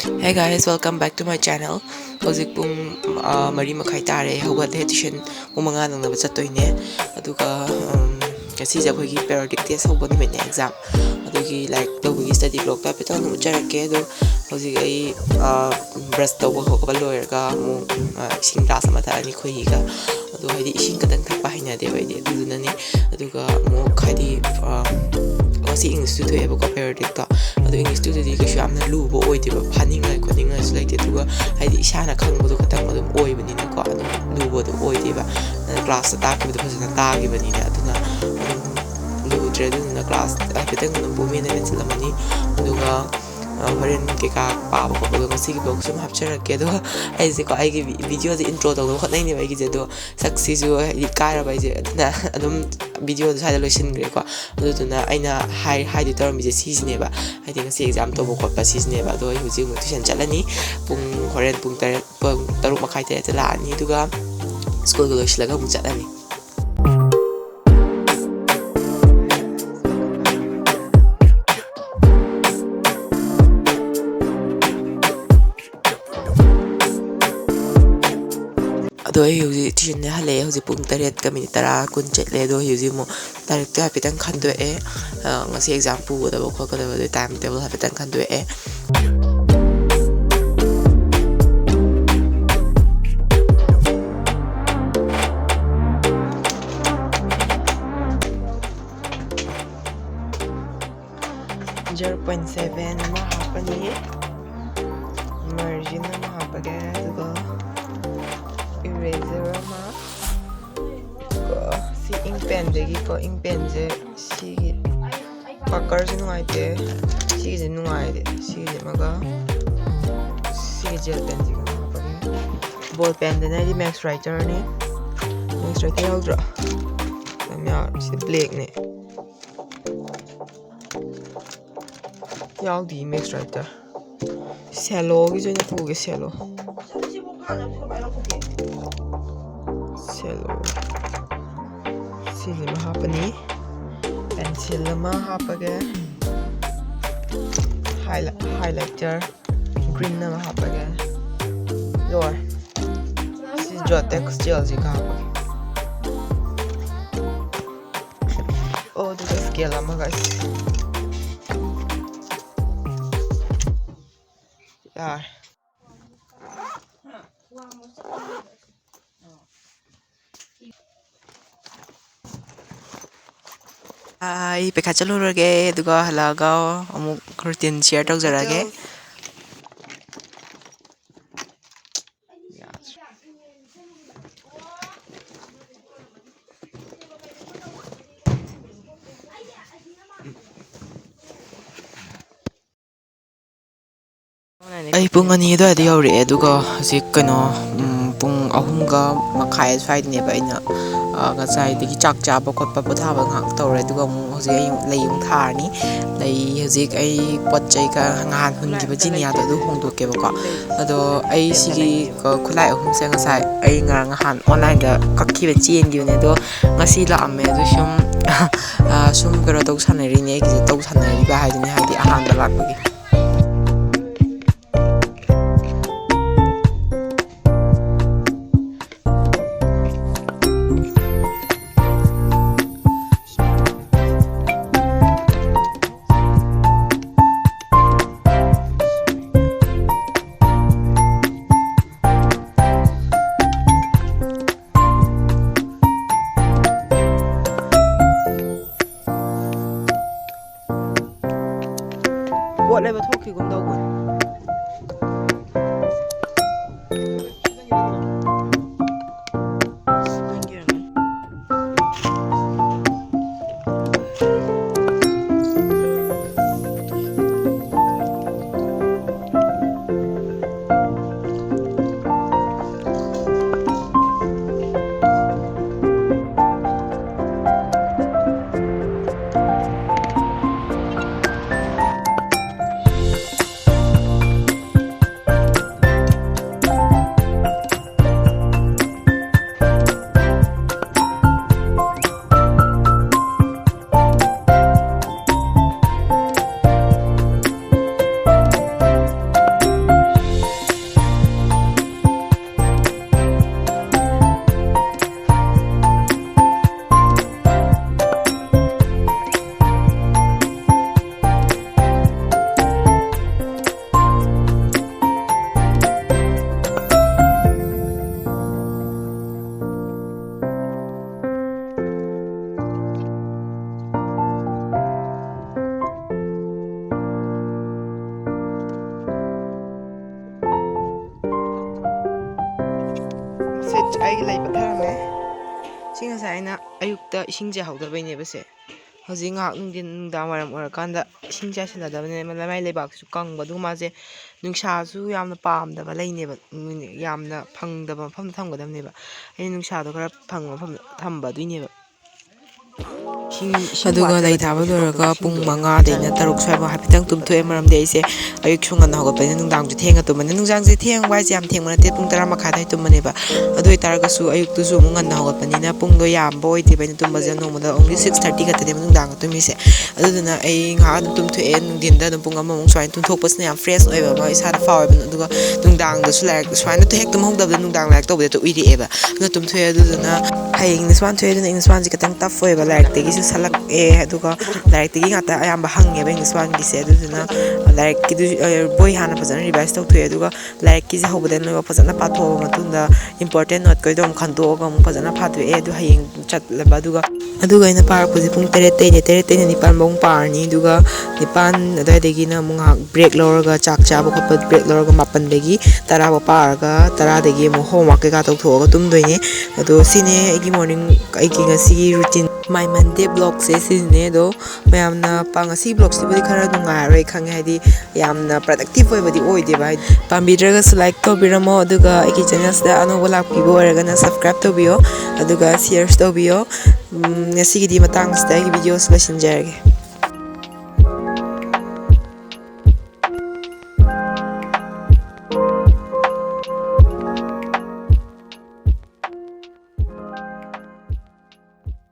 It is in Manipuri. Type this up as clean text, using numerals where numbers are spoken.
Hey guys, welcome back to my channel. Hojik pung mari makai tare hawat tuition pung manga nang na chatoine aduga kasi ja khoi gi periodic test hobo ni mene exam adugi like togi study block ta peton nu charake do hojik ai brush to ho ko loyer ga mu sing class ma ta ni khoi ga adu haidi ising kadang thapa hina de bai de du na ni aduga mu khadi si English to e ba ko periodic ta adu English to di ka sham na lu bo oi de ba phaning ngai ko ning ngai like de duga haidi isana khang bo do khatang adum oi bani na ko adum lu bo do oi de ba class ta ki bo phasana ta gi bani na aduna lu tre du na class a petang no bo me na chilamani aduga horen ke ka pa ba ko do ngasi gi blog sum hapchara ke do ai se ko ai gi video the intro do ko nai ni bai gi je do success ju di ka ra bai je na adum video do sa lo shin gre ko adu tu na aina hai di tor mi je si ne ba ai think si exam to bo ko pa si ne ba do hu ji mu tuition chalani pung horen pung taruk makai te la ni duga school go lo shilaga mu chalani do yu ji ne hale hu ji pung taret ka minute tara kun chet le do yu ji mo direct to happy tan khan do e ngasi exam pu da bo ko da do time table happy tan khan do e .7 ma hapani margin ma hapaga do eraser ma si ink pen degi ko ink pen je si packer je nungai te si je nungai de si je maga si gel pen je ball pen de na di max writer ni max writer ultra ya si black ne yaw di max writer cello gi je na pu ge cello sili ma hapani pencil ma hapage highlighter green na ma hapage lor si jotex gel ji ka hapage oh the scale ma guys yeah ai pe kha chalo rage duga halaga amuk routine share tok jarage ai pung ani da di yore duga hasi kano pung ahumga makhai swai ne ba ina ngasai digi chak cha ba khot pa potha ba ngak tawre duga mu hoje leiyung tharni lei hoje ai pot chai ka ngan hun gi ba jinia da du hong do ke ba ko ado ai sigi khulai ahum se ngasai ai ngang han online da kakki ba chen gi ne do ngasi la ame du sum karo dog sanari ne gi dog sanari ba ha ni ha di ahan da lak gi whatever talking gum đâu rồi ꯑꯩꯒꯤ ꯂꯩ ꯄꯠꯊꯔꯝꯃꯦ ꯁꯤ ꯉꯁꯥꯏ ꯑꯩꯅ ꯑꯌꯨꯛꯇ ꯏꯁꯤꯡꯁꯦ ꯍꯧꯗꯕꯩꯅꯦꯕꯁꯦ ꯍꯧꯖꯤꯛ ꯉꯥꯏꯍꯥꯛ ꯅꯨꯡꯗꯥꯡ ꯋꯥꯏꯔꯝ ꯑꯣꯏꯔꯀꯥꯟꯗ ꯏꯁꯤꯡ ꯆꯥꯏꯁꯤꯟꯅꯗꯕꯅꯤꯅ ꯂꯩꯃꯥꯏ ꯂꯩꯕꯥꯛꯁꯨ ꯀꯪꯕ ꯑꯗꯨꯒ ꯃꯥꯁꯦ ꯅꯨꯡꯁꯥꯁꯨ ꯌꯥꯝꯅ ꯄꯥꯝꯗꯕ ꯂꯩꯅꯦꯕ ꯌꯥꯝꯅ ꯐꯪꯗꯕ ꯃꯐꯝꯗ ꯊꯝꯒꯗꯕꯅꯦꯕ ꯑꯩꯅ ꯅꯨꯡꯁꯥꯗꯣ ꯈꯔ ꯐꯪꯕ ꯃꯐꯝꯗ ꯊꯝꯕ ꯑꯗꯨꯏꯅꯦꯕ ꯑꯗꯨꯒ ꯂꯩ ꯊꯥꯕ ꯂꯣꯏꯔꯒ ꯄꯨꯡ 5ꯗꯩꯅ 6 ꯁ꯭ꯋꯥꯏꯐꯥꯎ ꯍꯥꯏꯐꯦꯠꯇꯪ ꯇꯨꯝꯊꯣꯛꯑꯦ ꯃꯔꯝꯗꯤ ꯑꯩꯁꯦ ꯑꯌꯨꯛꯁꯨ ꯉꯟꯅ ꯍꯧꯒꯠꯄꯅꯤꯅ ꯅꯨꯡꯗꯥꯡꯁꯨ ꯊꯦꯡꯅ ꯇꯨꯝꯕꯅꯤ ꯅꯨꯡꯗꯥꯡꯁꯦ ꯊꯦꯡꯕ ꯍꯥꯏꯁꯦ ꯌꯥꯝ ꯊꯦꯡꯕ ꯅꯠꯇꯦ ꯄꯨꯡ 10 ꯃꯈꯥꯏ ꯑꯗꯨꯋꯥꯏ ꯇꯨꯝꯕꯅꯦꯕ ꯑꯗꯨ ꯑꯣꯏꯇꯥꯔꯒꯁꯨ ꯑꯌꯨꯛꯇꯨꯁꯨ ꯑꯃꯨꯛ ꯉꯟꯅ ꯍꯧꯒꯠꯄꯅꯤꯅ ꯄꯨꯡꯗꯣ ꯌꯥꯝꯕ ꯑꯣꯏꯗꯦꯕ ꯑꯩꯅ ꯇꯨꯝꯕꯁꯦ ꯅꯣꯡꯃꯗ ꯑꯣꯡꯂꯤ 6:30 ꯈꯛꯇꯅꯦꯕ ꯅꯨꯡꯗꯥꯡꯒ ꯇꯨꯝꯃꯤꯁꯦ ꯑꯗꯨꯗꯨꯅ ꯑꯩ ꯉꯥꯏꯍꯥꯛ ꯑꯗꯨꯝ ꯇꯨꯝꯊꯣꯛꯑꯦ ꯅꯨꯡꯊꯤꯟꯗ ꯑꯗꯨꯝ ꯄꯨꯡ 1 ꯁꯨꯃꯥꯏꯅ ꯇꯨꯝꯊꯣꯛꯄꯁꯤꯅ ꯌꯥꯝ ꯐ꯭ꯔꯦꯁ ꯑꯣꯏꯕ ꯑꯃ ꯏꯁꯥꯗ ꯐꯥꯎꯋꯦꯕ ꯑꯗꯨꯒ ꯅꯨꯡꯗꯥꯡꯗꯁꯨ ꯂꯥꯏꯔꯤꯛ ꯁꯨꯃꯥꯏꯅ ꯍꯦꯛ ꯇꯨꯝꯍꯧꯗꯕꯗ ꯅꯨꯡꯗꯥꯡ ꯂꯥꯏꯔꯤꯛ ꯇꯧꯕꯗ ꯎꯏꯔꯛꯑꯦꯕ ꯑꯗꯨꯅ ꯇꯨꯝꯊꯣꯛꯑꯦ ꯑꯗꯨꯗꯨꯅ ꯍꯌꯦꯡ ꯏꯪꯂꯤꯁ 1 ꯊꯣꯛꯑꯦ ꯑꯗꯨꯅ ꯏꯪꯂꯤꯁ 1ꯁꯦ ꯈꯤꯇꯪ ꯇꯐ ꯑꯣꯏꯕ ꯂꯥꯏꯔꯤꯛꯇꯒꯤꯁꯨ ꯁꯜꯂꯛꯑꯦ ꯑꯗꯨꯒ ꯂꯥꯏꯔꯤꯛꯇꯒꯤ ꯉꯥꯛꯇ ꯑꯌꯥꯝꯕ ꯍꯪꯉꯦꯕ ꯏꯪꯂꯤꯁ 1ꯒꯤꯁꯦ ꯑꯗꯨꯗꯨꯅ ꯂꯥꯏꯔꯤꯛꯀꯤꯗꯨ ꯕꯣꯏ ꯍꯥꯟꯅ ꯐꯖꯅ ꯔꯤꯚꯥꯏꯁ ꯇꯧꯊꯣꯛꯑꯦ ꯑꯗꯨꯒ ꯂꯥꯏꯔꯤꯛꯀꯤꯁꯦ ꯍꯧꯕꯗꯩ ꯂꯣꯏꯕ ꯐꯖꯅ ꯄꯥꯊꯣꯛꯑꯕ ꯃꯇꯨꯡꯗ ꯏꯝꯄꯣꯔꯇꯦꯟ ꯅꯣꯠꯈꯩꯗꯣ ꯑꯃꯨꯛ ꯈꯟꯗꯣꯛꯑꯒ ꯑꯃꯨꯛ ꯐꯖꯅ ꯐꯥꯗꯣꯛꯑꯦ ꯑꯗꯨ ꯍꯌꯦꯡ ꯆꯠꯂꯕ ꯑꯗꯨꯒ ꯑꯩꯅ ꯄꯥꯔꯛꯄꯁꯦ ꯄꯨꯡ 8ꯇꯩꯅꯦ 8ꯇꯩꯅ 9ꯐꯥꯎ ꯄꯥꯔꯅꯤ ꯑꯗꯨꯒ 9 ꯑꯗꯨꯋꯥꯏꯗꯒꯤꯅ ꯑꯃꯨꯛ ꯉꯥꯏꯍꯥꯛ ꯕ꯭ꯔꯦꯛ ꯂꯧꯔꯒ ꯆꯥꯛ ꯆꯥꯕ ꯈꯣꯠꯄ ꯕ꯭ꯔꯦꯛ ꯂꯧꯔꯒ 9ꯗꯒꯤ 10ꯐꯥꯎ ꯄꯥꯔꯒ 10ꯗꯒꯤ ꯑꯃꯨꯛ ꯍꯣꯝꯋꯥꯔꯛ ꯀꯩꯀꯥ ꯇꯧꯊꯣꯛꯑꯒ ꯇꯨꯝꯗꯣꯏꯅꯦ ꯑꯗꯣ ꯁꯤꯅꯦ ꯑꯩꯒꯤ ꯃꯣꯔꯅꯤꯡ ꯑꯩꯒꯤ ꯉꯁꯤꯒꯤ ꯔꯨꯇꯤꯟ ꯃꯥꯏ ꯃꯟꯗꯦ ꯕ꯭ꯂꯣꯛꯁꯦ ꯁꯤꯁꯤꯅꯦ ꯑꯗꯣ ꯃꯌꯥꯝꯅ ꯉꯁꯤ ꯕ꯭ꯂꯣꯛꯁꯤꯕꯨꯗꯤ ꯈꯔ ꯅꯨꯡꯉꯥꯏꯔꯣꯏ ꯈꯪꯉꯦ ꯍꯥꯏꯗꯤ ꯌꯥꯝꯅ ꯄ꯭ꯔꯗꯛꯇꯤꯞ ꯑꯣꯏꯕꯗꯤ ꯑꯣꯏꯗꯦꯕ ꯍꯥꯏꯗꯤ ꯄꯥꯝꯕꯤꯗ꯭ꯔꯒꯁꯨ ꯂꯥꯏꯛ ꯇꯧꯕꯤꯔꯝꯃꯣ ꯑꯗꯨꯒ ꯑꯩꯒꯤ ꯆꯦꯅꯦꯜꯁꯤꯗ ꯑꯅꯧꯕ ꯂꯥꯛꯄꯤꯕ ꯑꯣꯏꯔꯒꯅ ꯁꯕꯁꯀ꯭ꯔꯥꯏꯕ ꯇꯧꯕꯤꯌꯣ ꯑꯗꯨꯒ ꯁꯤꯌꯔꯁ ꯇꯧꯕꯤꯌꯣ ꯉꯁꯤꯒꯤꯗꯤ ꯃꯇꯥꯡꯁꯤꯗ ꯑꯩꯒꯤ ꯚꯤꯗꯤꯑꯣꯁꯤ ꯂꯣꯏꯁꯤꯟꯖꯔꯒꯦ